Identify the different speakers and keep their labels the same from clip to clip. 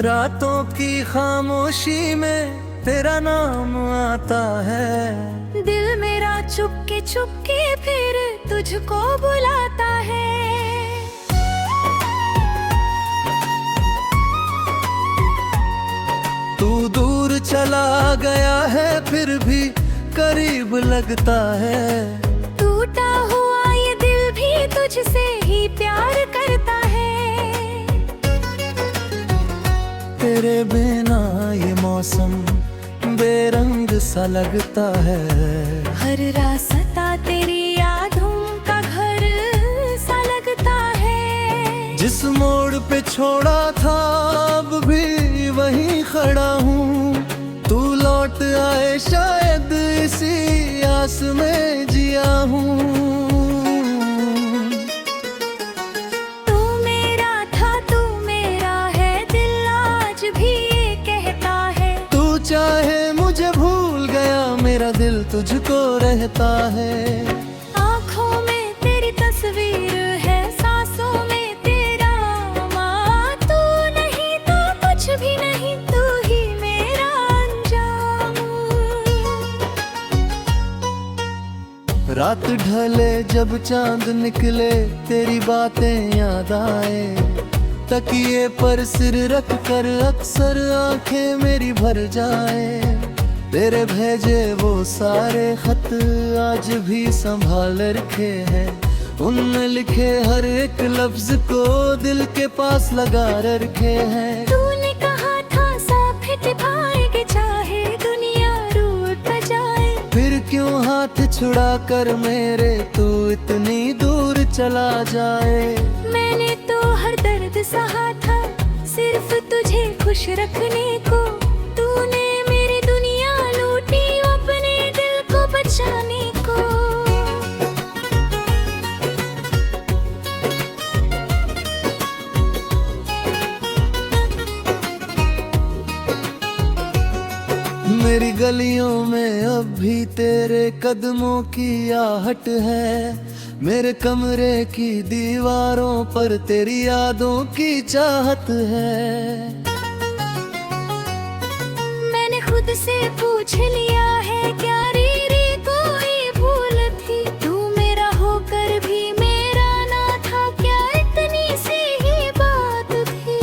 Speaker 1: रातों की खामोशी में तेरा नाम आता है।
Speaker 2: दिल मेरा चुपके चुपके फिर तुझको बुलाता है।
Speaker 1: तू दूर चला गया है फिर भी करीब लगता है।
Speaker 2: टूटा हुआ ये दिल भी तुझसे ही प्यार करता है।
Speaker 1: तेरे बिना ये मौसम बेरंग सा लगता है।
Speaker 2: हर रास्ता तेरी यादों का घर सा लगता है।
Speaker 1: जिस मोड़ पे छोड़ा था अब भी वहीं खड़ा हूँ। तू लौट आए शायद इसी आस में जिया हूँ।
Speaker 2: तू मेरा था तू मेरा है दिल आज भी ये कहता है।
Speaker 1: तू चाहे मुझे भूल गया मेरा दिल तुझको रहता है।
Speaker 2: आँखों में तेरी तस्वीर है सांसों में तेरा नाम। तू नहीं तो कुछ भी नहीं तू ही मेरा अंजाम।
Speaker 1: रात ढले जब चांद निकले तेरी बातें याद आए। तकिए पर सिर रख कर अक्सर आंखें मेरी भर जाए। तेरे भेजे वो सारे खत आज भी संभाल रखे हैं। उनमें लिखे हर एक लफ्ज को दिल के पास लगा रखे हैं।
Speaker 2: तूने कहा था साथ निभाएंगे चाहे दुनिया रूठ जाए।
Speaker 1: फिर क्यों हाथ छुड़ा कर मेरे तू इतनी दूर चला जाए।
Speaker 2: मैंने तो हर दर्द सहा था सिर्फ तुझे खुश रखने को। तूने मेरी दुनिया लूटी अपने दिल को बचाने को।
Speaker 1: मेरी गलियों में अब भी तेरे कदमों की आहट है। मेरे कमरे की दीवारों पर तेरी यादों की चाहत है।
Speaker 2: मैंने खुद से पूछ लिया है क्या रे कोई भूल थी। तू मेरा होकर भी मेरा ना था क्या इतनी सी ही बात थी।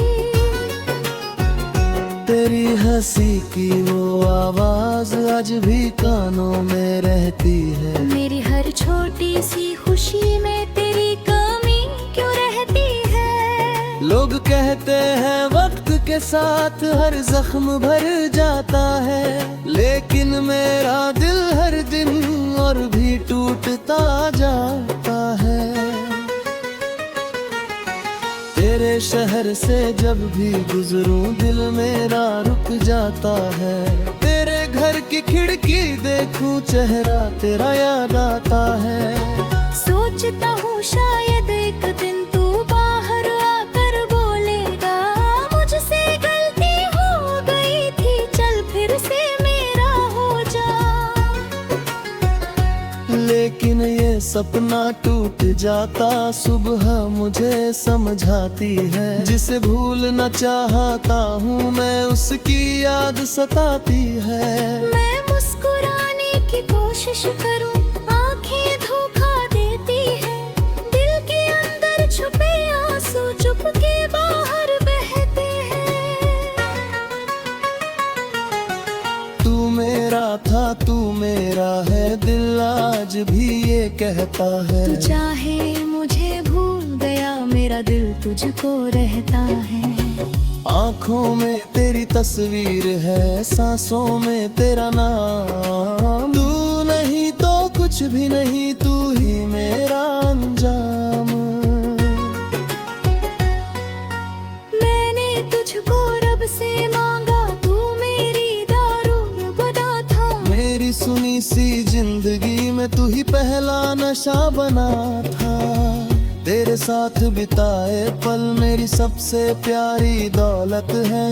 Speaker 1: तेरी हंसी की वो आवाज आज भी कानों में रहती है।
Speaker 2: मेरी हर छोटी सी खुशी में तेरी कमी क्यों रहती है।
Speaker 1: लोग कहते हैं वक्त के साथ हर जख्म भर जाता है। लेकिन मेरा दिल हर दिन और भी टूटता जाता है। तेरे शहर से जब भी गुजरूं दिल मेरा रुक जाता है। तेरे घर की खिड़की देखूं चेहरा तेरा याद आता है।
Speaker 2: सोचता हूँ शायद एक दिन तू बाहर आकर बोलेगा मुझसे गलती हो गई थी चल फिर से मेरा हो जा।
Speaker 1: लेकिन ये सपना टूट जाता सुबह मुझे समझाती है। जिसे भूलना चाहता हूँ मैं उसकी याद सताती है।
Speaker 2: मैं मुस्कुराने की कोशिश करूँ आंखें धोखा देती है। दिल के अंदर छुपे आंसू चुपके बाहर बहते हैं।
Speaker 1: तू मेरा था तू मेरा है दिल आज भी ये कहता है।
Speaker 2: तू चाहे मुझे भूल गया मेरा दिल तुझको रहता है।
Speaker 1: आँखों में तेरी तस्वीर है सांसों में तेरा नाम। तू नहीं तो कुछ भी नहीं तू ही मेरा अंजाम।
Speaker 2: मैंने तुझको रब से मांगा तू मेरी दारूल बना था।
Speaker 1: मेरी सुनी सी जिंदगी में तू ही पहला नशा बना था। तेरे साथ बिताए पल मेरी सबसे प्यारी दौलत है।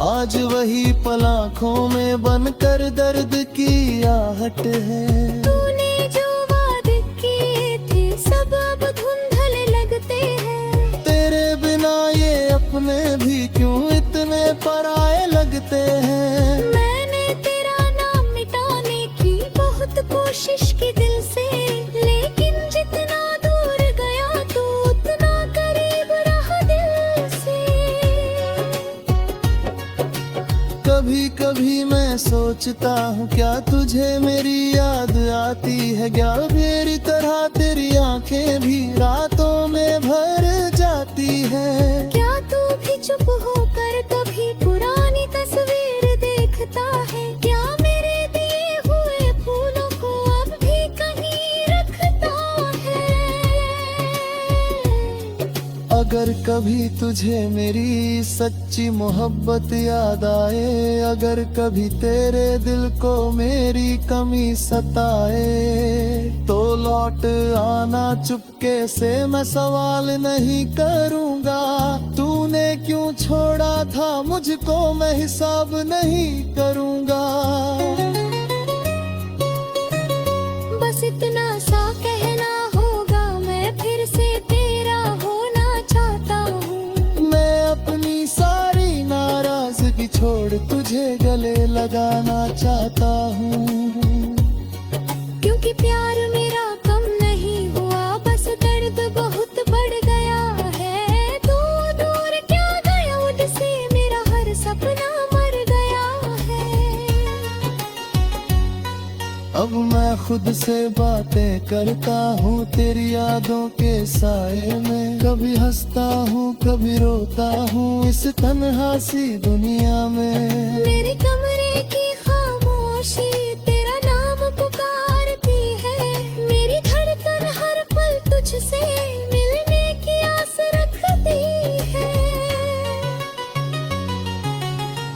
Speaker 1: आज वही पल आँखों में बनकर दर्द की आहट है।
Speaker 2: तूने जो वादे किए थे सब अब धुंधले लगते हैं।
Speaker 1: तेरे बिना ये अपने भी क्यों इतने सोचता हूँ क्या तुझे मेरी याद आती है क्या, मेरी तरह तेरी आंखें भी रातों में भर जाती है।
Speaker 2: क्या तू भी चुप होकर कभी पुरानी तस्वीर देखता है, क्या मेरे दिए हुए फूलों को अब भी कहीं रखता है।
Speaker 1: अगर कभी तुझे मेरी सच्ची मोहब्बत याद आए, अगर कभी तेरे दिल को मेरी कमी सताए, तो लौट आना चुपके से, मैं सवाल नहीं करूँगा तूने क्यों छोड़ा था मुझको, मैं हिसाब नहीं करूँगा।
Speaker 2: बस इतना सा कहना होगा, मैं फिर से तेरा होना चाहता हूँ।
Speaker 1: मैं अपनी सारी नाराजगी छोड़ तुझे गले लगाना चाहता हूँ।
Speaker 2: क्योंकि प्यार मेरा कम नहीं हुआ, बस दर्द बहुत बढ़ गया है। तू दूर क्या गया मुझसे, मेरा हर सपना मर गया है।
Speaker 1: अब मैं खुद से बातें करता हूँ तेरी यादों के साए में, कभी हंसता हूँ कभी रोता हूँ इस तन्हा सी दुनिया में।
Speaker 2: मेरे कमरे की खामोशी तेरा नाम पुकारती है, मेरी धड़कन हर पल तुझसे मिलने की आस रखती है।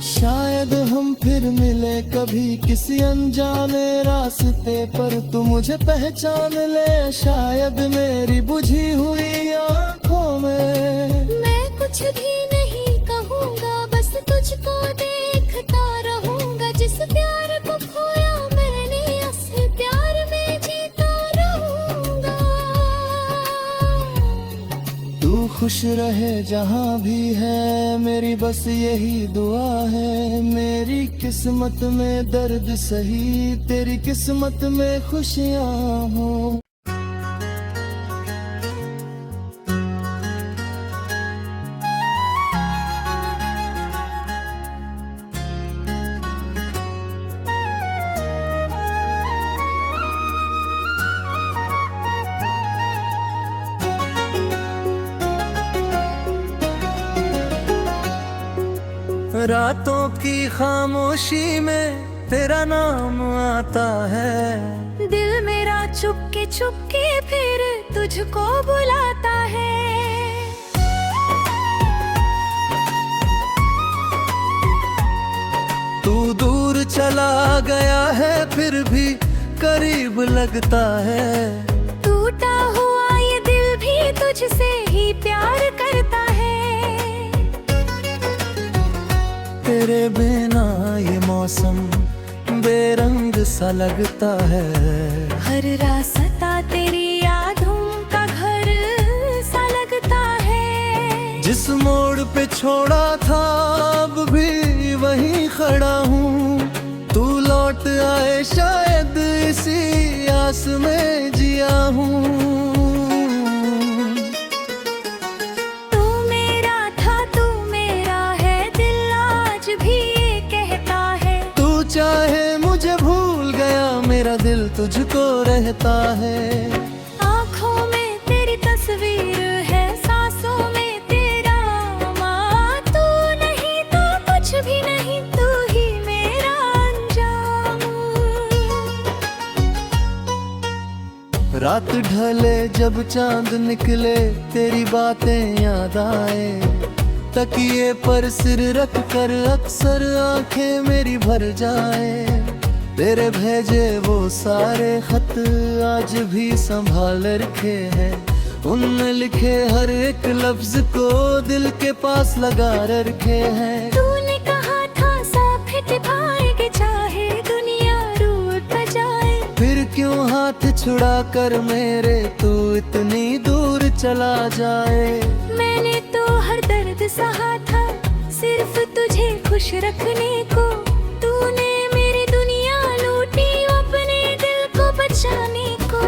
Speaker 1: शायद हम फिर मिले कभी किसी अनजाने रास्ते पर, तू मुझे पहचान ले शायद मेरी बुझी हुई आँखों में।
Speaker 2: मैं कुछ भी नहीं कहूँगा, बस तुझको देखता रहूँगा। जिस प्यार को खोया मैंने, उस प्यार में जीता रहूँगा।
Speaker 1: तू खुश रहे जहाँ भी है, मेरी बस यही दुआ है। मेरी किस्मत में दर्द सही, तेरी किस्मत में खुशियाँ हों। रातों की खामोशी में तेरा नाम आता है,
Speaker 2: दिल मेरा चुपके चुपके फिर तुझको बुलाता है।
Speaker 1: तू दूर चला गया है फिर भी करीब लगता है।
Speaker 2: टूटा हुआ ये दिल भी तुझसे ही प्यार करता है।
Speaker 1: तेरे बिना ये मौसम बेरंग सा लगता है,
Speaker 2: हर रास्ता तेरी यादों का घर सा लगता है।
Speaker 1: जिस मोड़ पे छोड़ा था अब भी वहीं खड़ा हूँ, तू लौट आए शायद इसी आस में जिया हूँ। चाहे मुझे भूल गया मेरा दिल तुझको रहता है।
Speaker 2: आँखों में तेरी तस्वीर है, सांसों में तेरा नाम। तू नहीं तो कुछ भी नहीं, तू ही मेरा अंजाम।
Speaker 1: रात ढले जब चांद निकले तेरी बातें याद आए, तकिए पर सिर रख कर अक्सर आंखें मेरी भर जाए। तेरे भेजे वो सारे खत आज भी संभाल रखे हैं, उनमें लिखे हर एक लफ्ज को दिल के पास लगा रखे हैं।
Speaker 2: तूने कहा था साथ निभाएंगे चाहे दुनिया रूठ जाए,
Speaker 1: फिर क्यों हाथ छुड़ा कर मेरे तू इतनी दूर चला जाए।
Speaker 2: मैंने तो हर दर्द सहा था सिर्फ तुझे खुश रखने को, तूने मेरी दुनिया लूटी अपने दिल को बचाने को।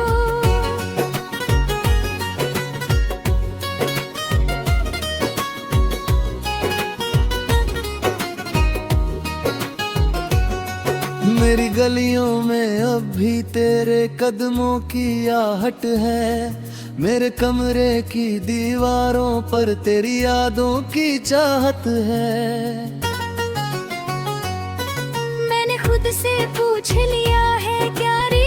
Speaker 1: मेरी गलियों में अब भी तेरे कदमों की आहट है, मेरे कमरे की दीवारों पर तेरी यादों की चाहत है।
Speaker 2: मैंने खुद से पूछ लिया है क्या रे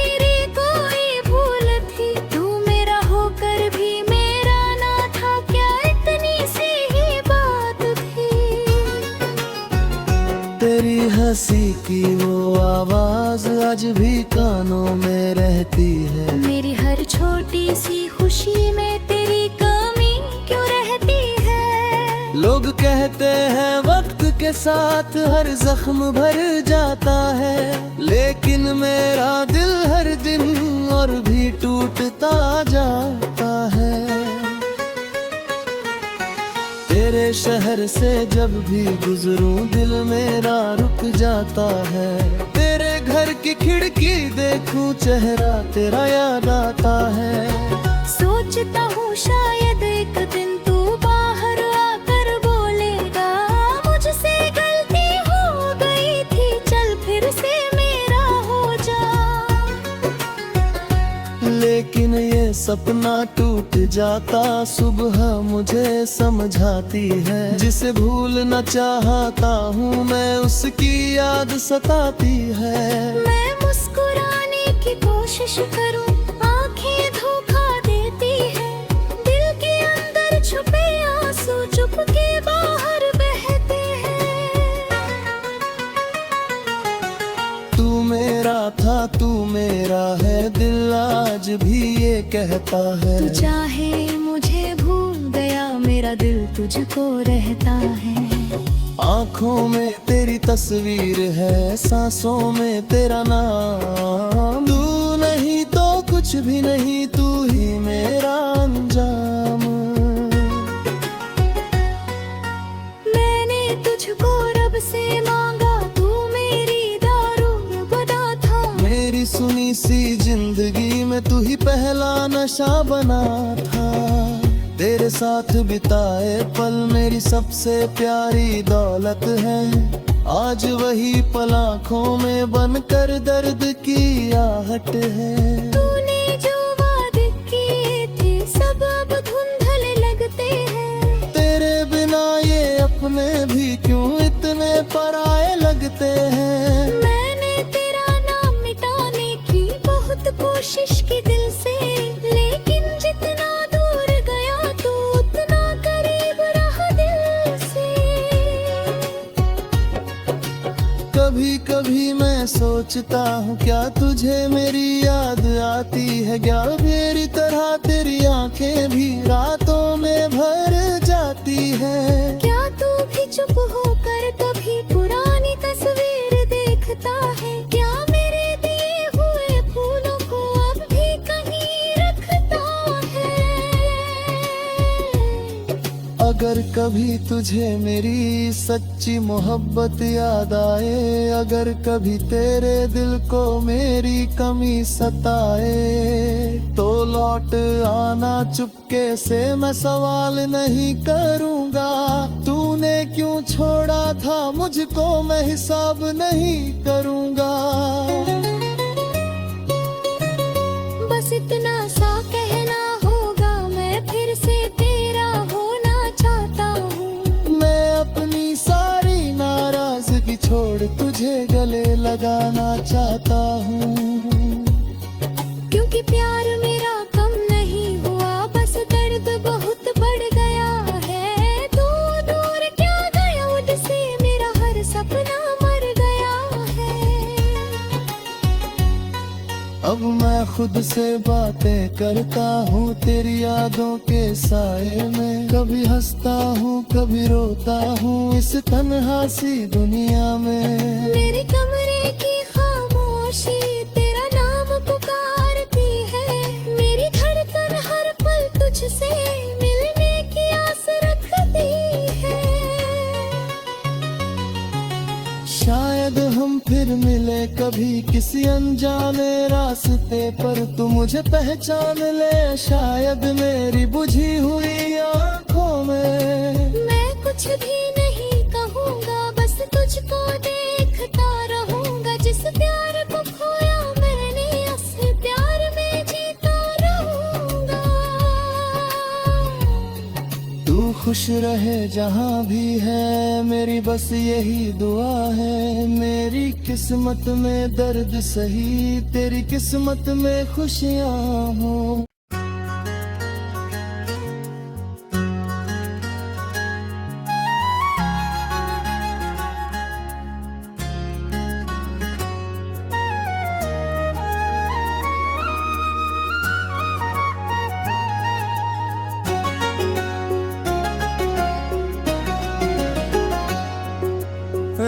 Speaker 2: कोई भूल थी, तू मेरा होकर भी मेरा ना था, क्या इतनी सी ही बात थी।
Speaker 1: तेरी हंसी की वो आवाज आज भी कानों में रहती है,
Speaker 2: मेरी हर छोटी सी खुशी में तेरी कमी क्यों रहती है।
Speaker 1: लोग कहते हैं वक्त के साथ हर जख्म भर जाता है, लेकिन मेरा दिल हर दिन और भी टूटता जाता है। तेरे शहर से जब भी गुजरूं दिल मेरा रुक जाता है, तेरे घर की खिड़की देखूं चेहरा तेरा याद आता है।
Speaker 2: सोचता हूँ शायद एक दिन तू बाहर आकर बोलेगा मुझसे गलती हो गई थी, चल फिर से मेरा हो जा।
Speaker 1: लेकिन ये सपना टूट जाता सुबह मुझे समझाती है, जिसे भूलना चाहता हूँ मैं उसकी याद सताती है।
Speaker 2: मैं मुस्कुराने की कोशिश करूँ आंखें धोखा देती है, दिल के अंदर छुपे आंसू चुपके बाहर बहते हैं।
Speaker 1: तू मेरा था तू मेरा है दिल आज भी ये कहता है,
Speaker 2: तू चाहे मुझे भूल गया मेरा दिल तुझको रहता है।
Speaker 1: आँखों में तेरी तस्वीर है सांसों में तेरा नाम, तू नहीं तो कुछ भी नहीं तू ही मेरा अंजाम।
Speaker 2: मैंने तुझको रब से मांगा तू मेरी दारूल बना था,
Speaker 1: मेरी सुनी सी जिंदगी में तू ही पहला नशा बना था। तेरे साथ बिताए पल मेरी सबसे प्यारी दौलत है, आज वही पल आँखों में बनकर दर्द की आहट है।
Speaker 2: तूने जो वादे किए थे सब अब धुंधल लगते हैं,
Speaker 1: तेरे बिना ये अपने भी क्यों इतने पराए लगते हैं।
Speaker 2: मैंने तेरा नाम मिटाने की बहुत कोशिश की दिल से, लेकिन जितना दूर गया तू उतना करीब रहा दिल से।
Speaker 1: कभी कभी मैं सोचता हूँ क्या तुझे मेरी याद आती है, क्या मेरी तरह तेरी आंखें भी रातों में भर जाती है।
Speaker 2: क्या तू भी चुप होकर कभी पुरानी तस्वीर देखता है, क्या मेरे दिए हुए फूलों को अब भी कहीं रखता है।
Speaker 1: अगर कभी तुझे मेरी सच्ची मोहब्बत याद आए, अगर कभी तेरे दिल को मेरी कमी सताए, तो लौट आना चुपके से मैं सवाल नहीं करूँगा। तूने क्यों छोड़ा था मुझको मैं हिसाब नहीं करूँगा।
Speaker 2: बस इतना सा कहना होगा मैं फिर से तेरा होना चाहता हूँ।
Speaker 1: मैं अपनी सारी नाराजगी छोड़ तुझे गले लगाना चाहता हूँ,
Speaker 2: क्योंकि प्यार मेरा कम नहीं हुआ बस दर्द बहुत बढ़ गया है। तू दूर क्या गया मुझसे मेरा हर सपना मर गया है।
Speaker 1: अब मैं खुद से बातें करता हूँ तेरी यादों के साए में, कभी हंसता हूँ कभी रोता हूँ इस तन्हा सी दुनिया में।
Speaker 2: मेरे कमरे की खामोशी तेरा नाम पुकारती है, मेरी धड़कन हर पल तुझसे मिलने की आस रखती है।
Speaker 1: शायद हम फिर मिले कभी किसी अनजाने रास्ते पर, तू मुझे पहचान ले शायद मेरी बुझी हुई आँखों में।
Speaker 2: मैं कुछ भी नहीं कहूँगा बस तुझको देखता रहूँगा, जिस प्यार
Speaker 1: खुश रहे जहाँ भी है, मेरी बस यही दुआ है। मेरी किस्मत में दर्द सही, तेरी किस्मत में खुशियाँ हो।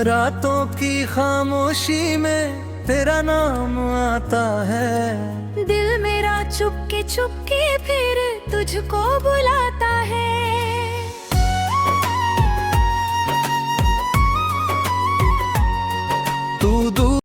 Speaker 1: रातों की खामोशी में तेरा नाम आता है,
Speaker 2: दिल मेरा चुपके चुपके फिर तुझको बुलाता है।
Speaker 1: तू दूर